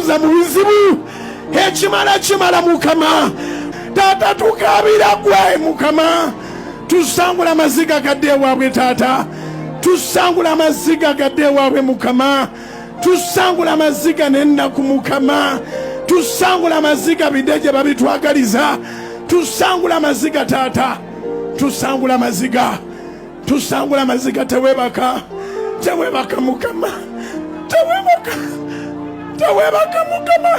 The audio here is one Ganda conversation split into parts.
tuza mu bizibu ekimala kimala Mukama. Taata tukabira gwe Mukama. Tusangula amaziga gadde waabwe Taata. Tusangula amaziga gadde waabwe Mukama. Tusangula amaziga n'ennaku Mukama. Tusangula amaziga bideje babitwagaliza. Tusangula amaziga Taata. Tusangula amaziga. Tusangula amaziga tewebaka. Tewebaka Mukama. Tewebaka. Tewebaka Mukama.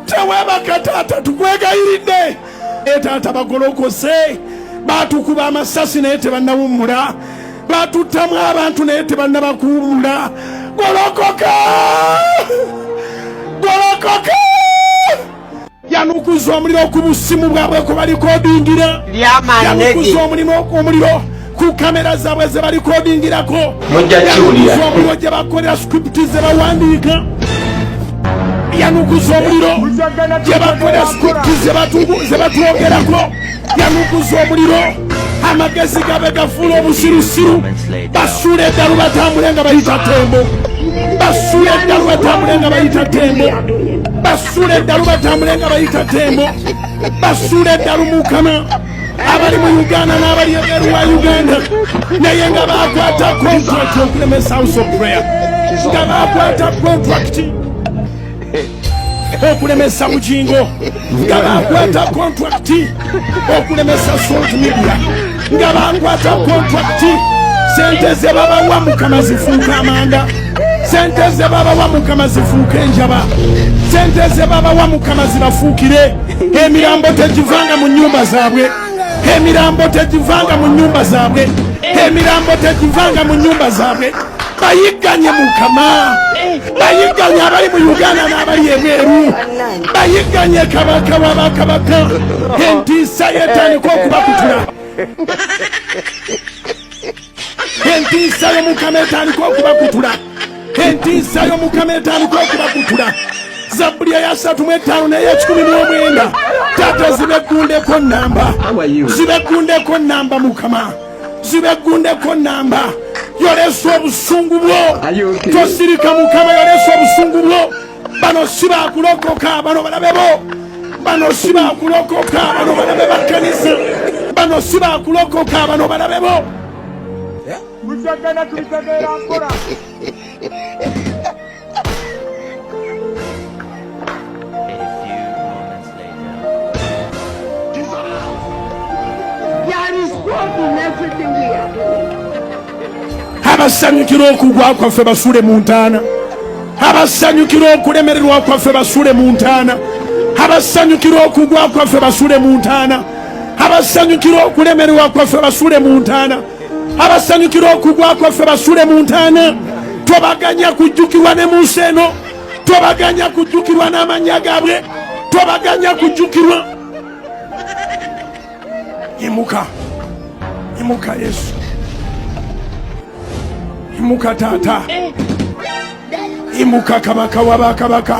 Tewebaka Taata tukwegayiridde. Taata bagolokose. Batukuba amasasi naye tebannawummula. Batutamu abantu naye tebannabakuwummula. Golokoka! Golokoka! Yanukuza omuliro ku busimu bwabwe ko balikodingira. Yanukuza omuliro ku kamera zaabwe ze balikodingirako. Mujakiwulira. Omuliro gye bakolera script ze bawandiika. Yanukuza omuliro gye bakolera script ze batwogerako. Yanukuza omuliro amagezi gabe gafuula obusirusiru. Basuula eddalu batambule nga bayita Tembo. Basuula eddalu batambule nga bayita Tembo. Basuula eddalu batambule nga bayita Tembo. Basuula eddalu Mukama. Abali mu Uganda n'abali ebweru wa Uganda naye nga bakwata contract okulemesa House of Prayer. Nga bakwata contract okulemesa Bujingo. Nga bakwata contract okulemesa Salt Media. Nga bakwata contract sente ze babawa Mukama zifuuka amanda. Sente ze babawa Mukama zifuuka enjaba. Sente ze babawa Mukama zibafuukire. Emirambo tegivanga mu nnyumba zaabwe. Emirambo tegivanga mu nnyumba zaabwe. Emirambo tegivanga mu nnyumba zaabwe. Bayigganye Mukama. Bayigganye abali mu Uganda n'abali ebweru. Bayigganye kabaka w'abakabaka. Entiisa yetandika okubakutula. Entiisa y'Omukama etandika okubakutula. Entiisa y'Omukama etandika okubakutula. Zaburi ya 35 n'eya 19. Taata zibeggundeko namba. Zibeggundeko namba Mukama. Zibeggundeko namba. Yolesa obusungu bwo. Tosirika Mukama, yolesa obusungu bwo. Bano sibakulokoka, bano balabe bo. Bano sibakulokoka, bano balabe bakkanisa. Bano sibakulokoka, bano balabe bo. Mujagana tulitegera akola. Abasanyukira okugwa kwaffe basuule mu ntaana. Abasanyukira okulemererwa kwaffe basuule mu ntaana. Abasanyukira okugwa kwaffe basuule mu ntaana. Abasanyukira okulemererwa kwaffe basuule mu ntaana. Abasanyukira okugwa kwaffe basuule mu ntaana. Tobaganya kujjukirwa ne mu nsi eno. Tobaganya kujjukirwa n'amannya gaabwe. Tobaganya kujjukirwa. Imuka. Imuka Yesu. Imuka Taata. Imuka Kabaka w'abakabaka.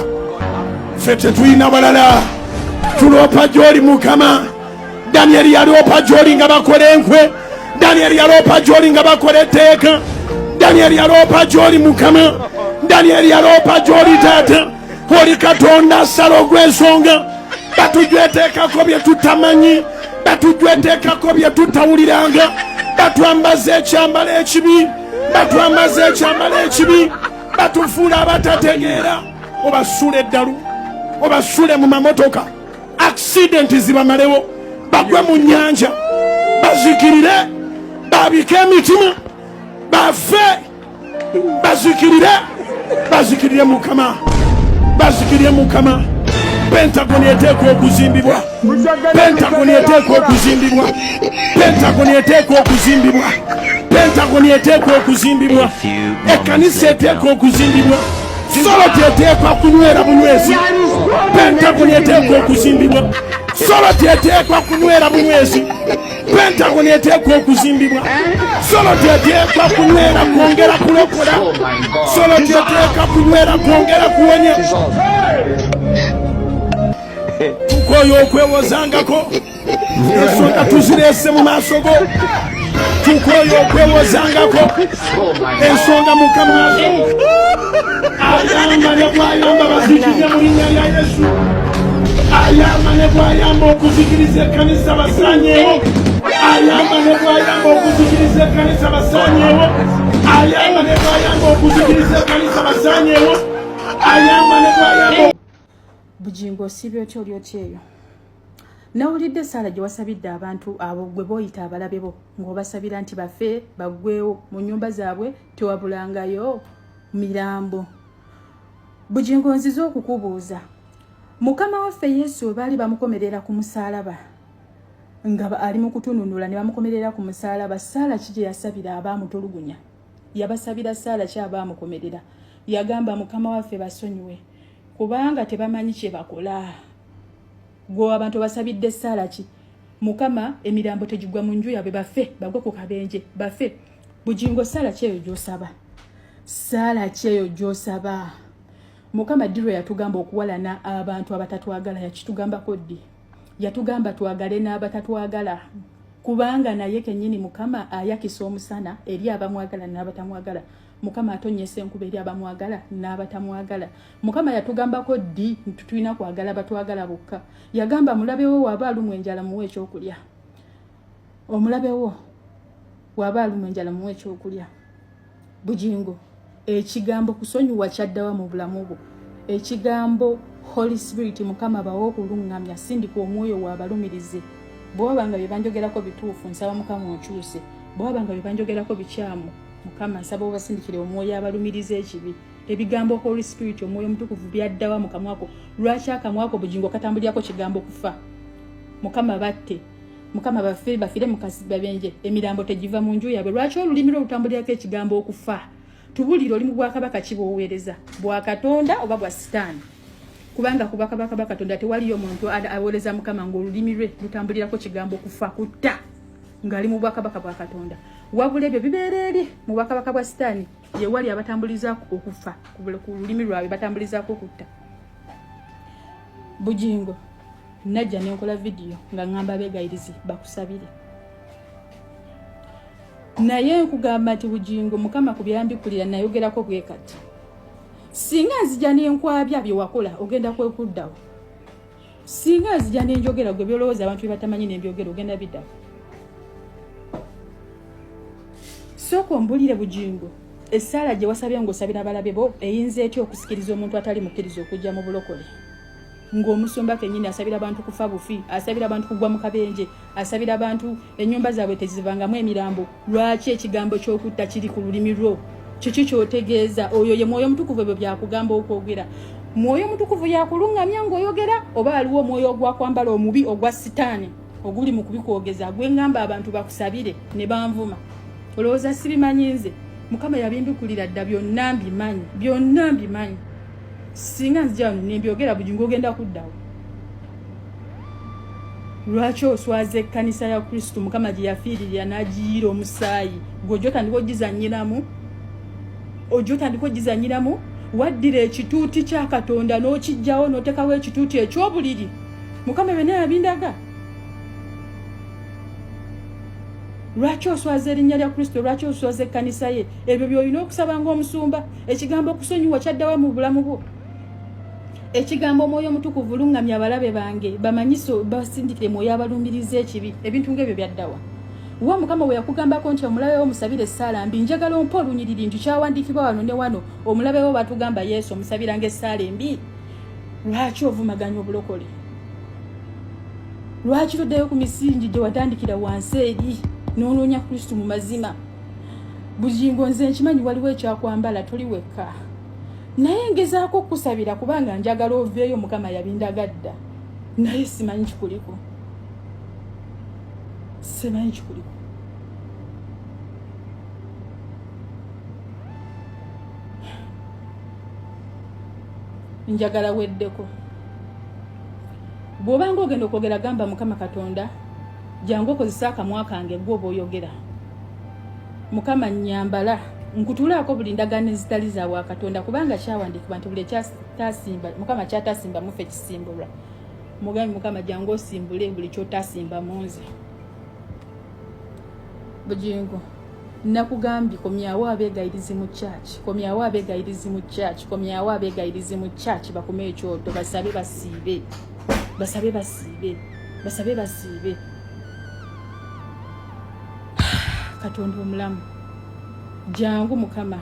Ffe tetulina balala. Tuloopa gy'oli Mukama. Danyeri yaloopa gy'oli nga bakola enkwe. Danyeri yaloopa gy'oli nga bakola etteeka. Danyeri yaloopa gy'oli Mukama. Danyeri yaloopa gy'oli Taata. Oli Katonda asala ogw'ensonga. Batujweteekako bye tutamanyi. Batujweteekako bye tutawuliranga. Batwambaza ekyambalo ekibi. Batwambaza ekyambalo ekibi. Batufuula abatategeera. Obasuula eddalu. Obasuule mu mamotoka. Accident zibamalewo. Bagwe mu nnyanja. Bazikirire. Babike emitima. Bafe. Bazikirire. Bazikirire Mukama. Bazikirire Mukama. Pentagon eteekwa okuzimbibwa. Pentagon eteekwa okuzimbibwa. Pentagon eteekwa okuzimbibwa. Pentagon eteekwa okuzimbibwa. Ekkanisa eteekwa okuzimbibwa. Soloti eteekwa kunywera bunywezi. Pentagon eteekwa okuzimbibwa. Soloti eteekwa kunywera bunywezi. Pentagon eteekwa okuzimbibwa. Soloti eteekwa kunywera kwongera kulokola. Soloti eteekwa kunywera kwongera kuwonya. Tukoyo okwewozangako. Ensonga tuzirese mu maaso go. tukoyo okwewozangako ensonga mukama ayamba ne bwayamba bazikirize mu linnya lya Yesu. Ayamba ne bwayamba okuzikiriza ekkanisa basanyeewo. Ayamba ne bwayamba okuzikiriza ekkanisa basanyeewo. Ayamba ne bwayamba okuzikiriza ekkanisa basanyeewo. Ayamba ne bwayamba. Bujingo sibyo otyo oli otyo eyo. Nawulidde essaala gye wasabidde abantu abo gwe boyita abalabe bo ng'obasabira nti bafe baggwewo mu nnyumba zaabwe tewabulangayo mirambo. Bujingo nzize okukubuuza, Mukama waffe Yesu we baali bamukomerera ku musaalaba nga ali mu kutununula ne bamukomerera ku musaalaba, ssaala ki gye yasabira abaamutulugunya? Yabasabira ssaala ki abaamukomerera? Yagamba Mukama waffe basonyiwe kubanga tebamanyi kye bakola. Gwe abantu basabidde ssaala ki? Mukama emirambo tegigwa mu nju yaabwe bafe bagwe ku kabenje bafe. Bujingo ssaala ki eyo gy'osaba? Ssaala ki eyo gy'osaba? Mukama ddirwe yatugamba okuwalana abantu abatatwagala, yakitugambako ddi? Yatugamba twagale n'abatatwagala kubanga naye kennyini Mukama ayakisa omusana eri abamwagala n'abatamwagala. Mukama atonyesa enkuba eri abamwagala n'abatamwagala. Mukama yatugambako ddi tulina kwagala batwagala bokka? Yagamba mulabe wo waba alumwa enjala muwe ekyokulya. Omulabe wo waba alumwa enjala muwe ekyokulya. Bujingo ekigambo kusonyiwa kyaddawa mu bulamu bwo. Ekigambo Holy Spirit Mukama bawo okulungamya sindika omwoyo w'abalumirize. Bw'obanga bye banjogerako bituufu nsaba Mukama onkyuse. Bw'obanga bye banjogerako bikyamu Mukama nsaba obasindikire omwoyo abalumirize ekibi. Ebigambo Holy Spirit omwoyo mutukuvu byaddawa mu kamwako. Lwaki akamwako Bujingo katambulirako kigambo kufa? Mukama batte. Mukama bafire mukasiba benje. Emirambo tegiva mu nju yaabwe. Lwaki olulimi lwo lutambulirako ekigambo okufa? Tubulire oli mu bwakabaka kiboweereza, bwa Katonda oba bwa Sitaani. Kubanga kubakabaka Katonda tewaliyo omuntu aweereza Mukama ng'olulimi lwe lutambulirako kigambo kufa kutta ng'ali mu bwakabaka bwa Katonda. Wabula ebyo bibeera eri mu bwakabaka bwa Sitaani ye wali abatambulizaako okufa ku lulimi lwabwe batambulizaako kutta. Bujingo najja ne nkola vidiyo nga ngamba beegayirizi bakusabire. Naye nkugamba nti Bujingo Mukama ku byambikulira nayogerako bwe kati. Singa nzija n'enkwabya bye wakola ogenda kwekuddawo. Singa nzija n'enjogera gwe byolowooza abantu bye batamanyi n'embyogera ogenda biddawo. Sooka ombulire Bujingo, essaala gye wasabye ng'osabira abalabe bo eyinza etya okusikiriza omuntu atali mukkiriza okujja mu bulokole? Ng'omusumba kennyini asabira abantu kufa bufi, asabira abantu kugwa mu kabenje, asabira abantu ennyumba zaabwe tezivangamu emirambo. Lwaki ekigambo ky'okutta kiri ku lulimi lwo? Kiki kyotegeeza? Oyo ye mwoyo mutukuvu ebyo byakugamba okwogera. Mwoyo mutukuvu yakulungamya ng'oyogera oba aliwo omwoyo ogwakwambala omubi ogwa Sitaani oguli mu kubikwogeza gwe ngamba abantu bakusabire ne banvuma? Olowooza sibimanyi nze? Mukama yabimbikulira dda byonna mbimanyi. Singa nzija wano nembyogera Bujingo ogenda kuddawo. Lwaki oswaza ekkanisa ya Kristo Mukama gye yafiirira n'agiyiira omusaayi gw'ojja otandika ogizanyiramu? Waddira ekituuti kya Katonda n'okijjawo n'otekawo ekituuti eky'obuliri. Mukama byonna yabindaga. Lwaki oswaza erinnya lya Kristo? Lwaki oswaza ekkanisa ye? Ebyo by'olina okusaba ng'omusumba. Ekigambo okusonyiwa kyaddawa mu bulamu bwo. Ekigambo omwoyo mutukuvu lungamya abalabe bange bamanyiso basindikire mwoyo abalumiriza ekibi. Ebintu ng'ebyo byaddawa. Wa Mukama we yakugambako nti omulabe wo musabire essaala mbi, njagala ompa olunyiriri nti kyawandiikibwa wano ne wano omulabe wo batugamba Yesu omusabira ng'essaala embi. Lwaki ovumaganya obulokole? Lwaki toddayo ku misingi gye watandikira wansi eri n'onoonya Kristo mu mazima? Bujingo nze nkimanyi waliwo ekyakwambala toli wekka. Naye ngezaako okusabira kubanga njagala oveeyo Mukama yabindagadda. Naye simanyi kikuliko. Njagala weddeko. Bw'obanga ogenda okwogera gamba Mukama Katonda jangu okozesa akamwa kange gwe oba oyogera. Mukama nnyambala nkutulaako buli ndagaano ezitali za wa Katonda kubanga kyawandiikibwa nti buli ekyatasimba Mukama kyatasimba mufe kisimbulwa. Mugambi Mukama jangu osimbule buli kyotasimba mu nze. Bujingo nakugambye komyawo abegayirizi mu church, komyawo abegayirizi mu church, komyawo abegayirizi mu church bakume ekyoto basabe basiibe, basabe basiibe, basabe basiibe. Katonda omulamu jangu mukama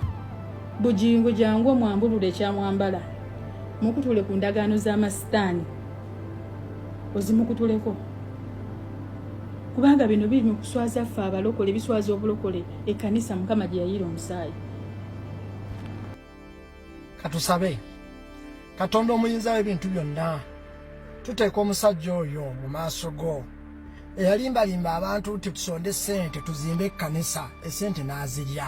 Bujingo jangu omwambulule ekyamwambala mukutule ku ndagaano z'amasitaani ozimukutuleko kubanga bino biri mu kuswaza ffe abalokole biswaza obulokole ekkanisa mukama gye yayiira omusaayi. Katusabe Katonda omuyinza w'ebintu byonna tuteeka omusajja oyo mu maaso go eyalimbalimba abantu nti tusonde ssente tuzimbe ekkanisa essente n'azirya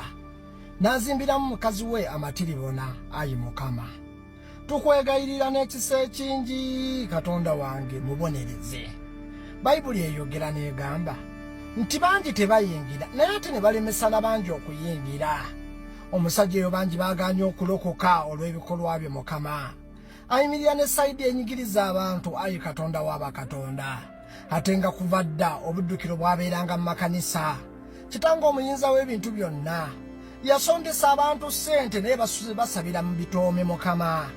n'azimbiramu mukazi we amatiribona. Ayi Mukama tukwegayirira n'ekisa ekingi Katonda wange mubonereze. Bayibuli eyogera n'egamba nti bangi tebayingira naye ate ne balemesa n'abangi okuyingira. Omusajja oyo bangi baaganye okulokoka olw'ebikolwa bye Mukama. Ayimirira ne sayidi enyigiriza abantu. Ayi Katonda w'abakatonda ate nga kuva dda obuddukiro bwabeeranga mu makanisa. Kitange omuyinza w'ebintu byonna yasondesa abantu ssente naye basabira mu bitoome Mukama.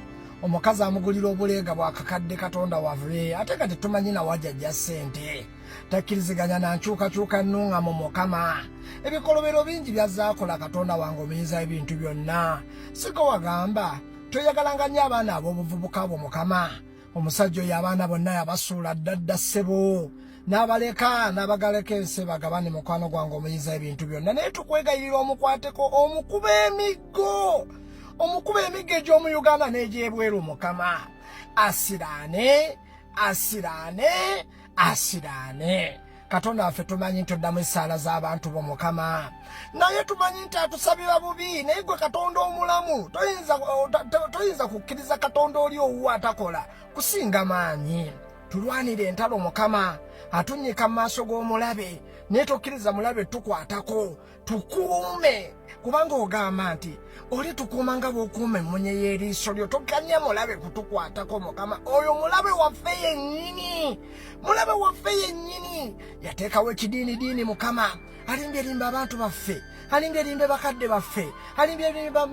Omukazi amugulira obuleega bw'akakadde Katonda wavule ate nga tetumanyi na wajjajja ssente. Takkiriziganya na nkyukakyuka nnuŋŋamu Mukama. Ebikolobero bingi byazaakola Katonda wange omuyinza ebintu byonna. Siko wagamba toyagalanga nnyo abaana ab'obuvubuka bwo Mukama. Omusajja oyo abaana bonna yabasuula ddadda ssebo n'abaleka n'abagaleka ensi bagabane mukwano gwange omuyinza ebintu byonna. Naye tukwegayirira omukwateko omukuba emiggo. Omukuba emiggo egy'omu Uganda n'egy'ebweru Mukama. Asiraane, asiraane, asiraane. Katonda waffe tumanyi nti oddamu essaala z'abantu bo Mukama. Naye tumanyi nti atusabira bubi naye gwe Katonda omulamu toyinza kukkiriza Katonda oli owuwa atakola kusinga maanyi. Tulwanire entalo Mukama atunnyika mu maaso g'omulabe naye tokkiriza mulabe tukwatako tukuume kubanga ogamba nti oli tukuuma nga bw'okuuma emmunye y'eriiso lyo toganya mulabe kutukwatako Mukama. Oyo mulabe waffe yennyini, mulabe waffe yennyini yateekawo ekidiinidiini Mukama. Alimbyerimba abantu baffe, alimbyerimba bakadde baffe, alimbyerimba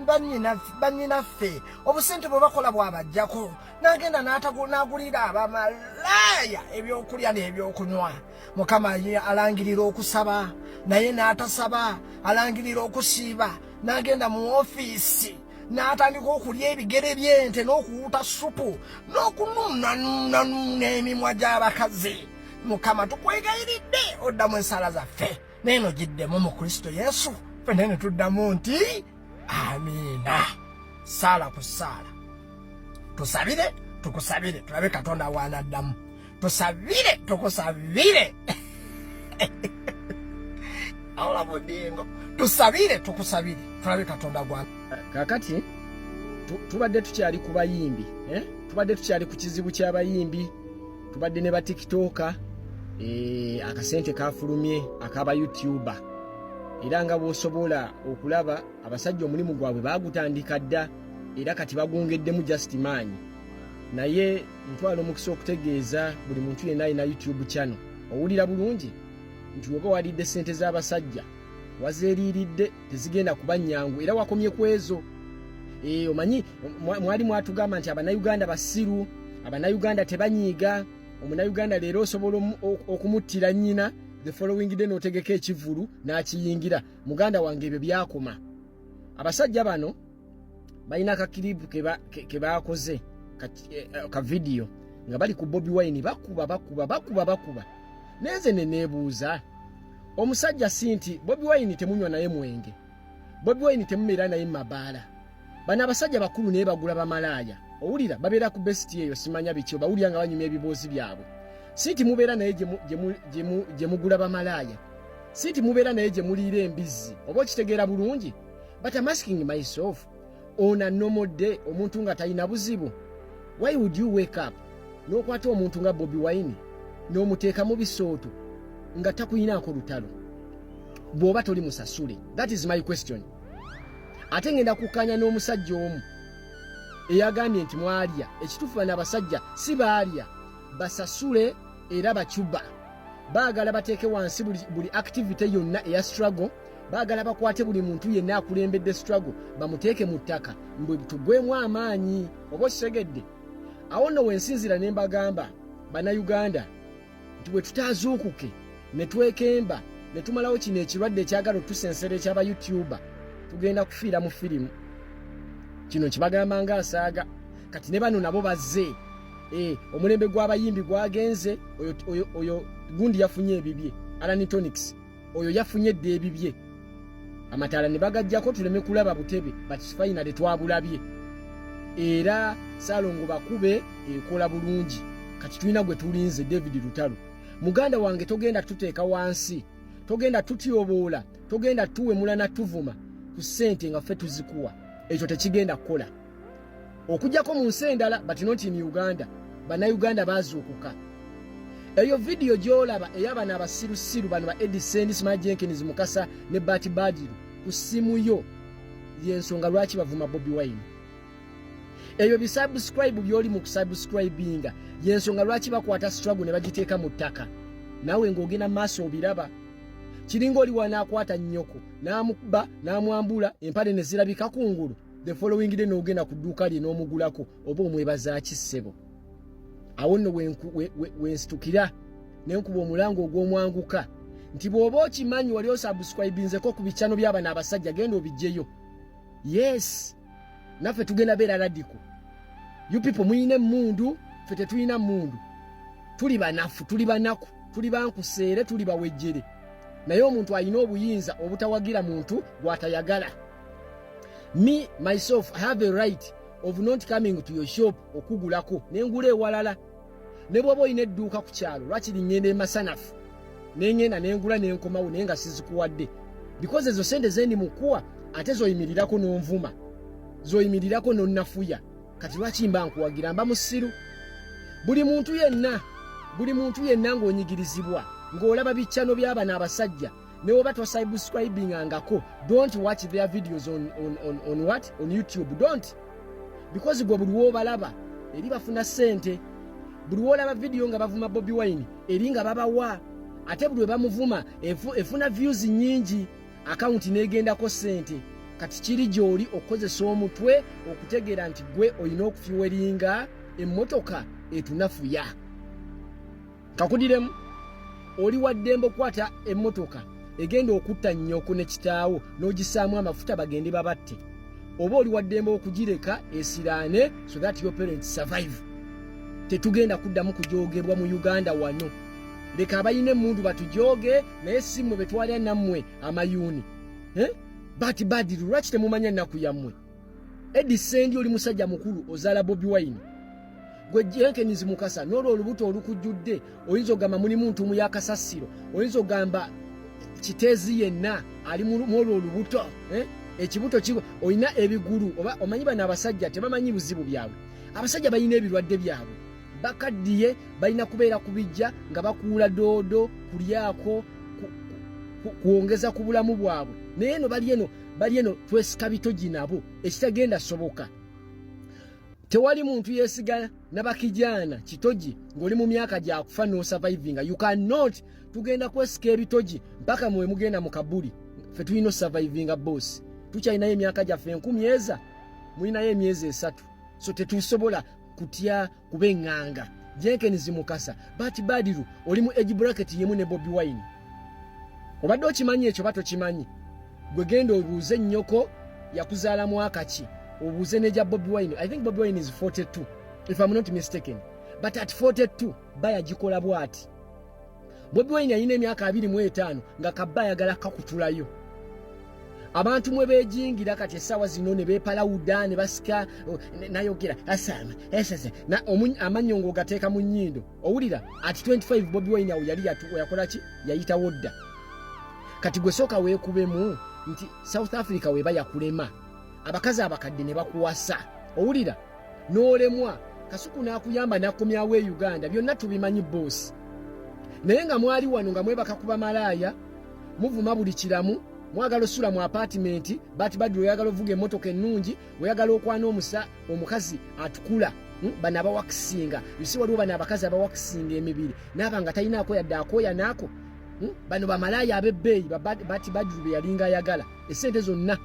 bannyinaffe. Obusente bwe bakola bw'abajjako n'agenda n'agulira abamalaaya ebyokulya n'ebyokunywa. Mukama ye alangirira okusaba naye n'atasaba, alangirira okusiiba n'agenda mu ofiisi n'atandika okulya ebigere by'ente n'okuwuta supu n'okunuunanuuna emimwa gy'abakazi. Mukama tukwegayiridde oddamu ensaala zaffe neno giddemu mu Kristo Yesu ffe ne tuddamu nti amiina. Saala ku saala tusabire tukusabire tulabe Katonda waanaddamu. Tusabire tukusabire awula Bujingo tusabire tukusabire tulabe Katonda gwa. Kakati tubadde tukyali ku bayimbi, tubadde tukyali ku kizibu ky'abayimbi, tubadde ne ba TikToker, akasente kafulumye akaba YouTuber. Era nga bw'osobola okulaba abasajja omulimu gwabwe baagutandika dda era kati bagungeddemu just maanyi. Naye ntwala omukisa okutegeeza buli muntu yenna alina YouTube channel. Owulira bulungi nti oba walidde ssente z'abasajja wazeeriiridde tezigenda kuba nnyangu era wakomye ku ezo. Omanyi mwali mwatugamba nti Abannayuganda basiru, Abannayuganda tebanyiiga. Omunnayuganda leero osobola okumuttira nnyina the following day n'otegeka ekivulu n'akiyingira. Muganda wange ebyo byakoma. Abasajja bano balina akakiripu ke baakoze ka video nga bali ku Bobi Wine bakuba. Neze ne neebuuza omusajja si nti Bobi Wine temunywa naye mwenge, Bobi Wine temubeera naye mabaala. Bano abasajja bakulu naye bagula bamalaaya. Owulira babeera ku besiti eyo simanya biki bawulira nga banyumya ebiboozi byabwe. Si ti mubeera naye gye mugula bamalaaya, si ti mubeera naye gye muliira embizzi. Oba okitegeera bulungi. But I'm asking myself, on a normal day omuntu nga talina buzibu, why would you wake up n'okwata omuntu nga Bobi Wine n'omuteeka mu bisooto nga takuyinaako lutalo bw'oba toli musasule? That is my question. Ate ngenda kukanya n'omusajja omu eyagambye nti mwalya. Ekituufu bano abasajja si baalya, basasule era bacuba. baagala bateeke wansi buli activity yonna eya struggle, baagala bakwate buli muntu yenna akulembedde struggle bamuteeke mu ttaka mbwe tugwemu amaanyi. Oba okisegedde? Awo nno wensinzira ne mbagamba bannayuganda nti bwe tutaazuukuke ne twekemba ne tumalawo kino ekirwadde ekyagala otusensera ekyaba YouTuber, tugenda kufiira mu firimu. Kino kibagamba nga asaaga. Kati ne bano nabo bazze. Omulembe gw'abayimbi gwagenze, oyo gundi yafunye ebibye, Alanitonics. Oyo yafunye dde ebibye. Amataala ne bagajjako tuleme kulaba butebe, but finally twabulabye. Era Salongo bakube ekola bulungi. Kati tulina gwe tulinze David Lutalo. Muganda wange togenda tuteeka wansi. Togenda tutyoboola. Togenda tuwemula na tuvuma ku ssente nga ffe tuzikuwa. Ekyo tekigenda kukola. Okujjako mu nsi endala, but not in Uganda. Bannayuganda baazuukuka. Eyo video gy'olaba ey'abana abasirusiru bano ba Edison, Smart Jenkins, Mukasa ne Bati Badiru ku ssimu yo y'ensonga lwaki bavuma Bobi Wine. Eyo bisubscribe by'oli mu kusubscribinga y'ensonga lwaki bakwata struggle ne bagiteeka mu ttaka. Nawe ng'ogenda maaso obiraba. Kiringa oli wanaakwata nnyoko n'amukuba n'amwambula empale ne zirabika kungulu. The following day n'ogenda ku dduuka lye n'omugulako oba omwebaza kisebo. Awo nno wensitukira n'enkuba omulango ogw'omwanguka nti bw'oba okimanyi wali osubscribinzeko ku bikyano by'abana abasajja genda obijjeyo. Yes, naffe tugenda beera radical. You people muyina emmundu, ffe tetulina mmundu. Tuli banafu, tuli banaku, tuli bankuseere, tuli bawejjere. Naye omuntu alina obuyinza obutawagira muntu gw'atayagala. Me, myself, I have a right of not coming to your shop okugulako nengula ewalala. Ne bw'oba olina edduuka ku kyalo lwaki liŋŋenda emasanafu neŋŋenda nengula nenkomawo naye nga sizikuwadde, because ezo sente zendi mukuwa ate zoyimirirako n'onvuma, zoyimirirako n'onnafuya. Kati lwaki mba nkuwagira? Mba musiru. Buli muntu yenna ng'onyigirizibwa ng'olaba bikyano by'abana abasajja ne oba tosubscribingangako, don't watch their videos on what? On YouTube. Don't. Because gwe buli w'obalaba eri bafuna ssente. Buli w'olaba video nga bavuma Bobi Wine eri nga babawa. Ate buli we bamuvuma efuna views nnyingi, account n'egendako ssente. Kati kiri gy'oli okukozesa omutwe okutegeera nti gwe olina okufiweringa emmotoka etunafuya. Kakudiremu oli waddembe okwata emmotoka egenda okutta nnyoko ne kitaawo n'ogisaamu amafuta bagende babatte, oba oli waddembe okugireka esiraane so that your parents survive. Tetugenda kuddamu kujoogebwa mu Uganda wano. Leka abayina emmundu batujooge, naye si mmwe betwalya nammwe amayuuni. Bati Badiru lwaki temumanya nnaku yammwe? Edison oli musajja mukulu ozaala Bobi Wine. Gwe Jenkins Mukasa n'olwo olubuto olukujjudde oyinza ogamba muli muntu mu yakasasiro, oyinza ogamba kiteezi yenna ali mu olwo olubuto. Ekibuto oyina ebigulu. Oba omanyi bano abasajja tebamanyi buzibu byabwe. Abasajja balina ebirwadde byabwe, bakaddiye, balina kubeera kubijja nga bakuula doodo, kulyako, kuongeza ku bulamu bwabwe. Naye eno bali eno twesika bitogi nabo ekitagenda soboka. Tewali muntu yeesiga n'abakijana kitogi ng'oli mu myaka gya kufa no survivinga. You cannot. Tugenda kwesika ebitogi mpaka mwe mugenda mu kabuli. Ffe tulina survivinga boss. Tukyalinayo emyaka gyaffe 10 eza, mulinayo emyezi 3. So tetusobola kutya kubeŋŋanga. Jenkins Mukasa, Bati Badiru oli mu age bracket yemu ne Bobi Wine. Obadde okimanyi ekyo bato kimanyi. Gwe genda obuuze nnyoko yakuzaala mwaka ki, obuuze neja Bobi Wine. I think Bobi Wine is 42 if I'm not mistaken, but at 42 baya gikola bwati. Bobi Wine yine emyaka 25 nga kabba yagala kakutulayo. Abantu mwe bejingira kati essaawa zino ne beepalawuda ne basika nayogera asama esese na amanyongo gateeka mu nnyindo. Owulira at 25 Bobi Wine awo yali yakola ki? Yayitawo dda. Kati gwe soka weekubemu nti South Africa weba yakulema, abakazi abakadde ne bakuwasa. Owulira n'olemwa, kasuku n'akuyamba n'akomyawo e Uganda. Byonna tubimanyi boss. Naye nga mwali wano nga mwebaka kuba malaaya, muvuma buli kiramu, mwagala osula mu apartment, Bati Badiru oyagala ovuga emmotoka ennungi, oyagala okwana omukazi atukula bana abawakisinga yusi waliwo bana abakazi abawakisinga emibiri n'abanga talinaako yadde akooya naako bano bamalaya ab'ebbeeyi bati Badru be yalinga ayagala essente zonna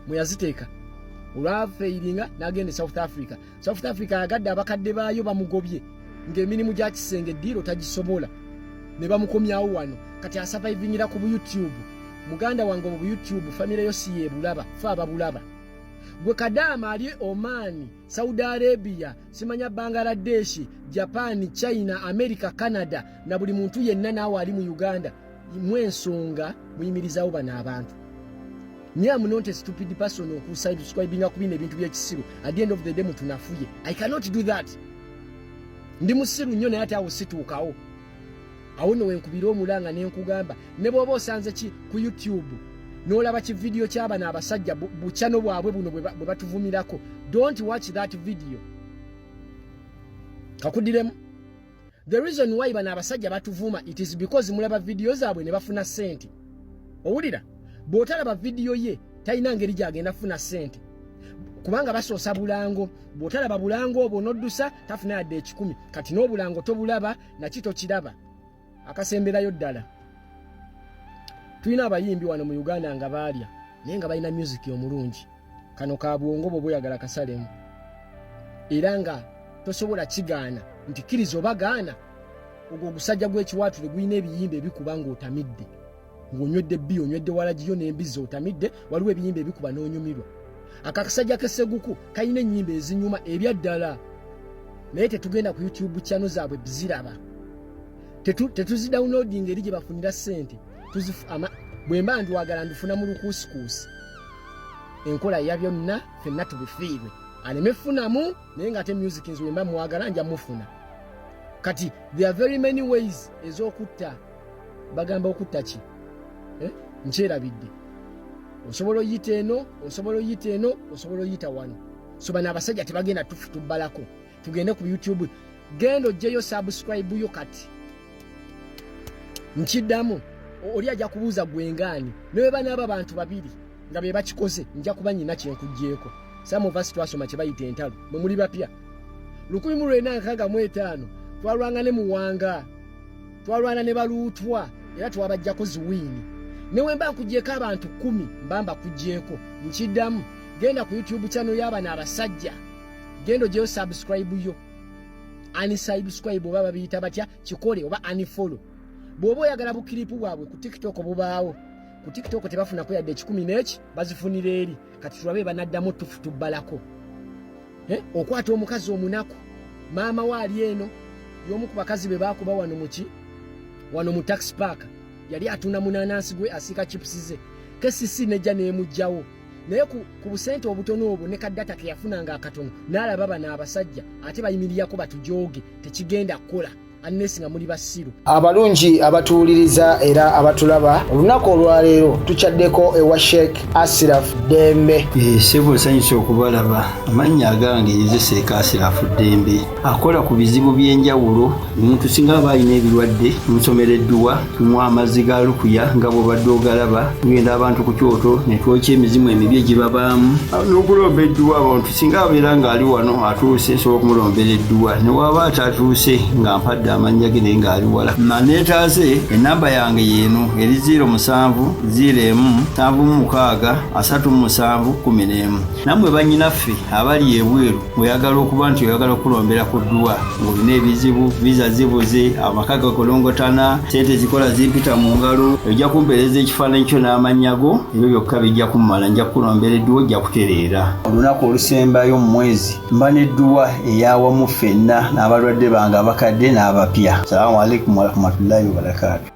mwe yaziteeka olwafeiringa n'agenda South Africa yagadde abakadde baayo bamugobye ng'emirimu gya kisenge eddiiro tagisobola ne bamukomyawo wano kati asurvivingira ku YouTube muganda wange mu YouTube famire yo si yebulaba fa ababulaba gwe Kadama ali Oman, Saudi Arabia, simanya Bangladesh, Japan, China, America, Canada na buli muntu yenna naawe ali mu Uganda mwensonga muyimirizaawo bana abantu. I'm not a stupid person who subscribing up in ebintu by'ekisiru. At the end of the day mutunafuye. I cannot do that. Ndi musiru nnyo naye ate awo situukawo. Awo nno wenkubira omulanga ne nkugamba ne bw'oba osanze ki ku YouTube n'olaba ki video ky'abana abasajja bukyano bwabwe buno bwe batuvumirako. Don't watch that video. Kakudiremu. The reason why bana abasajja batuvuma it is because mulaba video zaabwe ne bafuna sente. Owulira? Bw'otalaba video ye talina ngeri gy'agenda funa sente. Kubanga basoosa bulango, bw'otalaba bulango obwo n'oddusa tafuna yadde 10. Kati n'obulango tobulaba nakito kiraba. Akasemberayo ddala. Tulina abayimbi wano mu Uganda nga baalya naye nga balina music omulungi. Kano ka bwongo bwe bweyagala kasalemu. Era nga tosobola kigaana nti kkiriza obagaana ogwo ogusajja gw'ekiwaatule gulina ebiyimba ebikuba ng'otamidde. Ng'onywedde bbi onywedde walagiyo n'embizi otamidde waliwo ebiyimba ebikuba n'onyumirwa. Akakasajja k'esseguku kalina ennyimba ezinyuma ebyaddala. Naye tetugenda ku YouTube channel zaabwe biziraba. Tetuzidownloading eri gye bafunira ssente. Bwe mba ndwagala ndifuna mu lukuusikuusi. Enkola ya byonna ffenna tubifiirwe. Aleme funamu naye ng'ate music nze wemba mwagala nja mufuna. Kati there are very many ways ez'okutta. Bagamba okutta ki? Nkyerabidde. Osobola oyita eno, osobola oyita eno, osobola oyita wano. So bano abasajja tebagenda tubbalako. Tugende ku YouTube. Genda oggyeyo subscribe yo kati. Nkiddamu. Oli ajja kubuuza gwengaani. Naye bana aba bantu babiri nga be bakikoze nja kuba nnyina kyenkuggyeko. Some of us twasoma kye bayita entalo. Mwe muli bapya. 1965 twalwanga ne Muwanga. Twalwana ne Baluutwa era twabajjako ziwiini. Newe mba nkuggyeko abantu 10 mbamba kuggyeko. Nkiddamu genda ku YouTube channel y'abana abasajja. Genda oggyeyo subscribe yo. Unsubscribe oba babiyita batya kikole oba unfollow. Bw'oba oyagala bukiripu bwabwe ku TikTok bubaawo. Ku TikTok tebafunako yadde 10 n'eki bazifunira eri. Kati tulabe banaddamu tubbalako. Okwata omukazi omunaku. Maama waali eno y'omu ku bakazi be baakuba wano muki wano mu taxi park. Yali atunda munanansi gwe asika chips ze. Kesisi nejja neemujjawo. Naye ku busente obutono obwo ne kaddata ke yafunanga akatono n'alaba bana abasajja ate bayimiriyako batujooge tekigenda kukola. Annesinga muri basiru. Abalungi abatuuliriza era abatulaba olunaku olwaleero tuchaddeko ewa Sheikh Ashraf Dembe. Sebo sanyusa okubalaba amannya agange Seeka Ashraf Dembe akola ku bizibu by'enjawulo omuntu singa abalina ebirwadde musomereddwa tumwa amaziga lukuya nga bw'obadde ogalaba tugenda abantu ku kyoto ne twokya emizimu emibi egibabaamu n'okulomba edduwa abantu singa abeera ng'ali wano atuuse sobola okumulombeera edduwa ne waba atatuuse nga mpadde amanya gene ngali wala na netaze enamba yange yenu eri 0707763711 namwe banyinaffe abali ebweru oyagala okuba nti oyagala okulombera ku dduwa ng'olina ebizibu visa zibuze amakaga golongotana sente zikola zimpita mu ngalo ojja kumpereza ekifaananyi kyo n'amanyago ebyo byokka bijja kummala nja kulombera edduwa ojja kutereera olunaku olusembayo mu mwezi mba n'edduwa eyawamu ffenna n'abalwadde bange abakadde n'abapya. Assalamu alaikum warahmatullahi wabarakatuh.